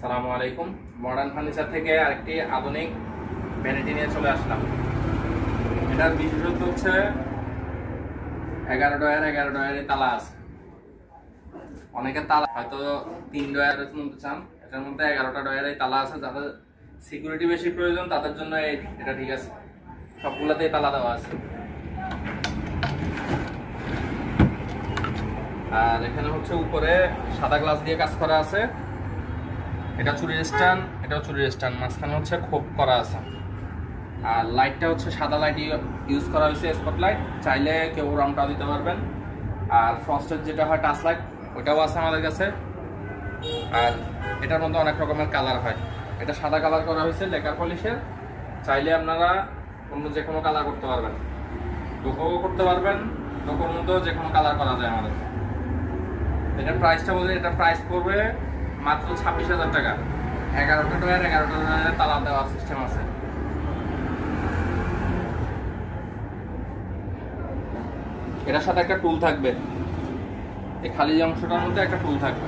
আসসালামু আলাইকুম। Modern furniture থেকে আরেকটি আধুনিক ভ্যানিটি নিয়ে চলে আসলাম। এটার বিশেষত্ব হচ্ছে 11 ডয়ারের তালা আছে। অনেকে তালা হয়তো 3 ডয়ারের মধ্যে চান, এটার মধ্যে 11টা ডয়ারের তালা আছে। যাদের সিকিউরিটি বেশি প্রয়োজন তাদের জন্য এটা ঠিক আছে, সবগুলোতেই তালা দেওয়া আছে। আর এখানে হচ্ছে উপরে সাদা গ্লাস দিয়ে কাজ করা আছে। এটা চুরির স্ট্যান্ড, এটাও চুরির স্ট্যান্ড, মাঝখানে হচ্ছে খোপ করা আছে। আর লাইটটা হচ্ছে সাদা লাইট ইউজ করা হয়েছে, স্পট লাইট। চাইলে কেউ রংটাও দিতে পারবেন। আর ফ্রস্টের যেটা হয় টাচ লাইট, ওইটাও আছে আমাদের কাছে। আর এটার মধ্যে অনেক রকমের কালার হয়। এটা সাদা কালার করা হয়েছে লেকার পলিশের। চাইলে আপনারা অন্য যে কোনো কালার করতে পারবেন, ডোকোও করতে পারবেন। ডোকোর মধ্যেও যে কোনো কালার করা যায় আমাদের। এটার প্রাইসটা বলতে, এটার প্রাইস পড়বে মাত্র 26,000 টাকা। 11টা ডয়ারের তালা দেওয়ার সিস্টেম আছে। এটার সাথে একটা টুল থাকবে, এই খালি অংশটার মধ্যে একটা টুল থাকবে।